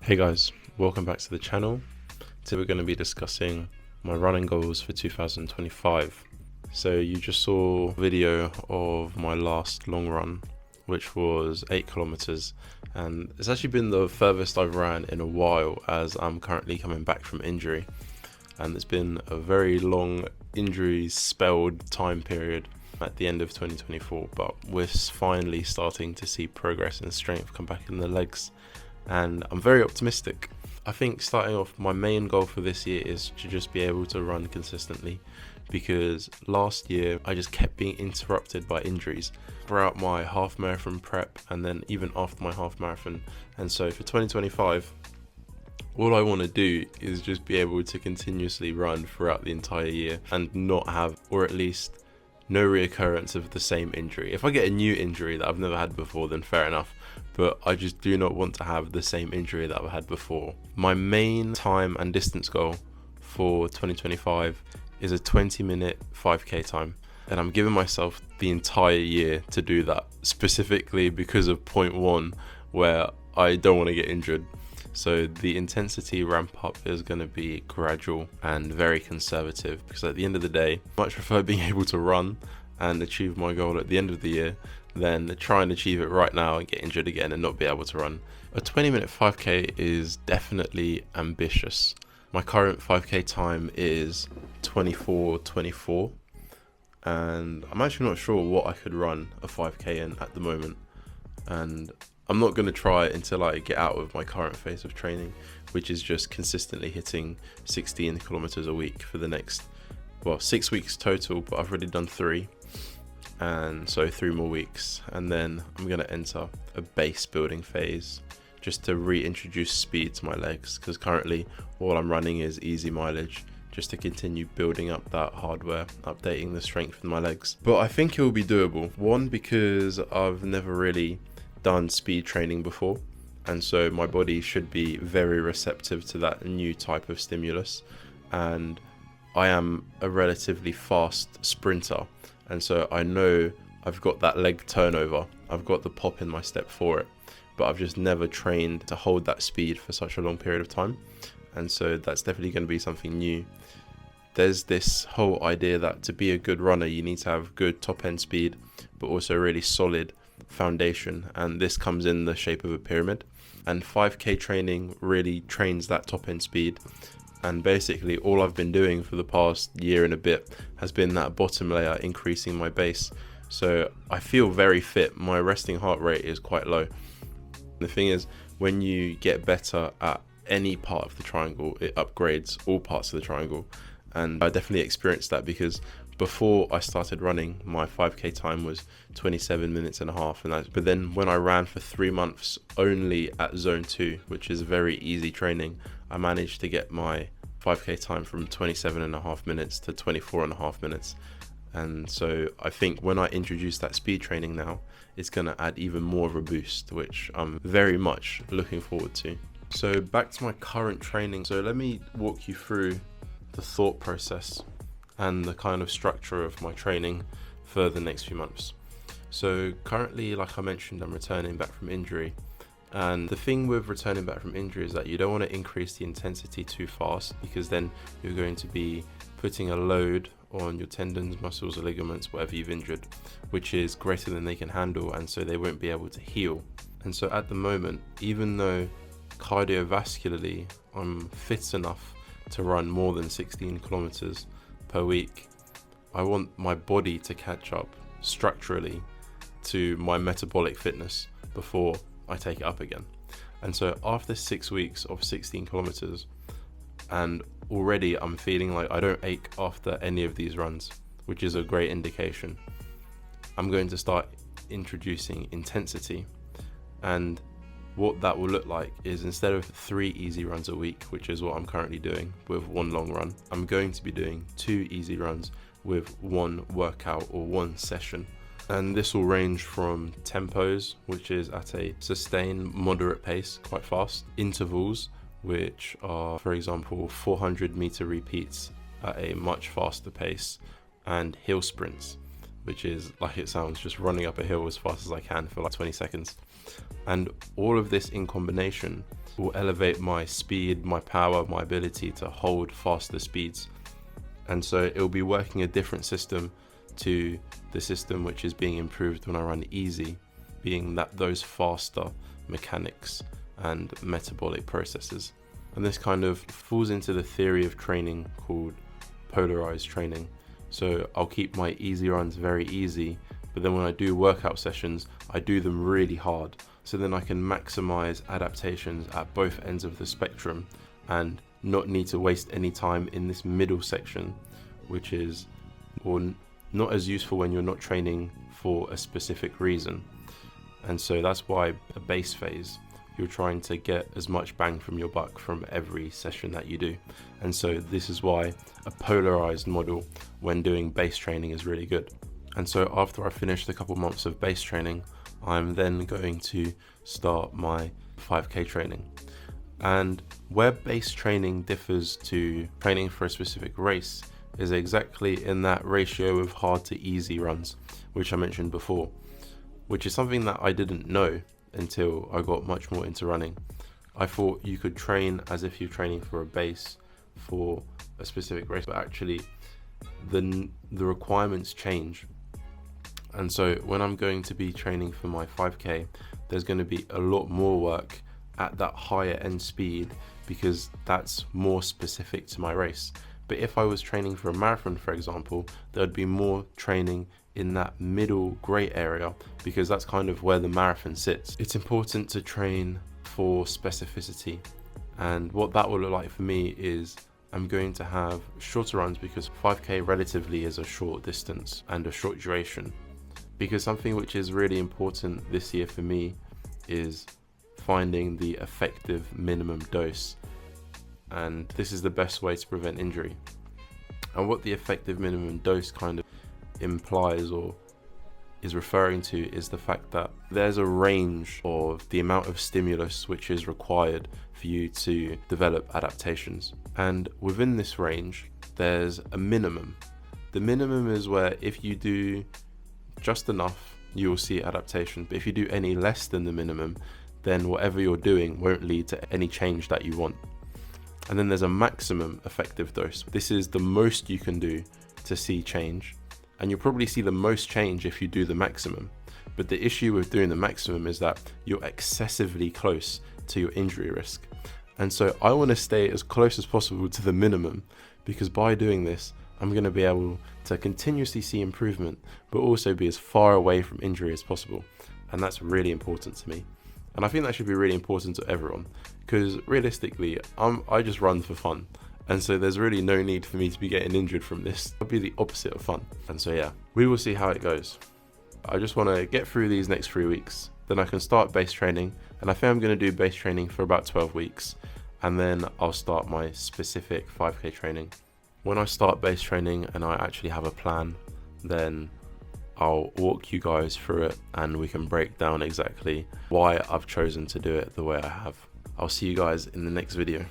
Hey guys, welcome back to the channel. Today we're going to be discussing my running goals for 2025. So you just saw a video of my last long run, which was 8 kilometers, and it's actually been the furthest I've ran in a while, as I'm currently coming back from injury, and it's been a very long injury spelled time period at the end of 2024, but we're finally starting to see progress and strength come back in the legs, and I'm very optimistic. I think starting off, my main goal for this year is to just be able to run consistently, because last year I just kept being interrupted by injuries throughout my half marathon prep and then even after my half marathon. And so for 2025, all I want to do is just be able to continuously run throughout the entire year and not have, or at least no reoccurrence of the same injury. If I get a new injury that I've never had before, then fair enough, but I just do not want to have the same injury that I've had before. My main time and distance goal for 2025 is a 20-minute 5k time, and I'm giving myself the entire year to do that, specifically because of point 1 where I don't want to get injured. So the intensity ramp up is going to be gradual and very conservative, because at the end of the day, I much prefer being able to run and achieve my goal at the end of the year than try and achieve it right now and get injured again and not be able to run. A 20-minute 5k is definitely ambitious. My current 5k time is 24:24, and I'm actually not sure what I could run a 5k in at the moment, and I'm not going to try it until I get out of my current phase of training, which is just consistently hitting 16 kilometers a week for the next, 6 weeks total, but I've already done 3. And so 3 more weeks, and then I'm going to enter a base building phase just to reintroduce speed to my legs, because currently all I'm running is easy mileage, just to continue building up that hardware, updating the strength in my legs. But I think it will be doable. One, because I've never really done speed training before, and so my body should be very receptive to that new type of stimulus, and I am a relatively fast sprinter, and so I know I've got that leg turnover, I've got the pop in my step for it, but I've just never trained to hold that speed for such a long period of time, and so that's definitely going to be something new. There's this whole idea that to be a good runner you need to have good top end speed, but also really solid foundation, and this comes in the shape of a pyramid, and 5k training really trains that top end speed. And basically all I've been doing for the past year and a bit has been that bottom layer, increasing my base. So I feel very fit. My resting heart rate is quite low. The thing is, when you get better at any part of the triangle, it upgrades all parts of the triangle, and I definitely experienced that, because before I started running, my 5k time was 27 minutes and a half, but then when I ran for 3 months only at zone 2, which is very easy training, I managed to get my 5k time from 27.5 minutes to 24.5 minutes. And so I think when I introduce that speed training now, it's going to add even more of a boost, which I'm very much looking forward to. So back to my current training. So let me walk you through the thought process and the kind of structure of my training for the next few months. So currently, like I mentioned, I'm returning back from injury. And the thing with returning back from injury is that you don't want to increase the intensity too fast, because then you're going to be putting a load on your tendons, muscles, or ligaments, whatever you've injured, which is greater than they can handle, and so they won't be able to heal. And so at the moment, even though cardiovascularly I'm fit enough to run more than 16 kilometers per week, I want my body to catch up structurally to my metabolic fitness before I take it up again. And so after 6 weeks of 16 kilometers, and already I'm feeling like I don't ache after any of these runs, which is a great indication. I'm going to start introducing intensity, and what that will look like is, instead of 3 easy runs a week, which is what I'm currently doing with 1 long run, I'm going to be doing 2 easy runs with 1 workout or 1 session. And this will range from tempos, which is at a sustained moderate pace, quite fast, intervals, which are, for example, 400-meter repeats at a much faster pace, and hill sprints, which is, like it sounds, just running up a hill as fast as I can for like 20 seconds. And all of this in combination will elevate my speed, my power, my ability to hold faster speeds. And so it will be working a different system to the system which is being improved when I run easy, being that those faster mechanics and metabolic processes. And this kind of falls into the theory of training called polarized training. So I'll keep my easy runs very easy, but then when I do workout sessions, I do them really hard. So then I can maximize adaptations at both ends of the spectrum and not need to waste any time in this middle section, which is not as useful when you're not training for a specific reason. And so that's why a base phase, you're trying to get as much bang from your buck from every session that you do. And so this is why a polarized model when doing base training is really good. And so after I finished a couple months of base training, I'm then going to start my 5K training. And where base training differs to training for a specific race is exactly in that ratio of hard to easy runs, which I mentioned before, which is something that I didn't know until I got much more into running. I thought you could train as if you're training for a base for a specific race, but actually the requirements change. And so when I'm going to be training for my 5K, there's going to be a lot more work at that higher end speed, because that's more specific to my race. But if I was training for a marathon, for example, there'd be more training in that middle grey area, because that's kind of where the marathon sits. It's important to train for specificity, and what that will look like for me is I'm going to have shorter runs, because 5K relatively is a short distance and a short duration. Because something which is really important this year for me is finding the effective minimum dose, and this is the best way to prevent injury. And what the effective minimum dose kind of implies or is referring to is the fact that there's a range of the amount of stimulus which is required for you to develop adaptations, and within this range there's a minimum. The minimum is where if you do just enough, you will see adaptation, but if you do any less than the minimum, then whatever you're doing won't lead to any change that you want. And then there's a maximum effective dose. This is the most you can do to see change, and you'll probably see the most change if you do the maximum. But the issue with doing the maximum is that you're excessively close to your injury risk. And so I want to stay as close as possible to the minimum, because by doing this, I'm going to be able to continuously see improvement, but also be as far away from injury as possible. And that's really important to me. And I think that should be really important to everyone, because realistically, I just run for fun. And so there's really no need for me to be getting injured from this. It'll be the opposite of fun. And so yeah, we will see how it goes. I just want to get through these next 3 weeks. Then I can start base training. And I think I'm going to do base training for about 12 weeks. And then I'll start my specific 5K training. When I start base training and I actually have a plan, then I'll walk you guys through it and we can break down exactly why I've chosen to do it the way I have. I'll see you guys in the next video.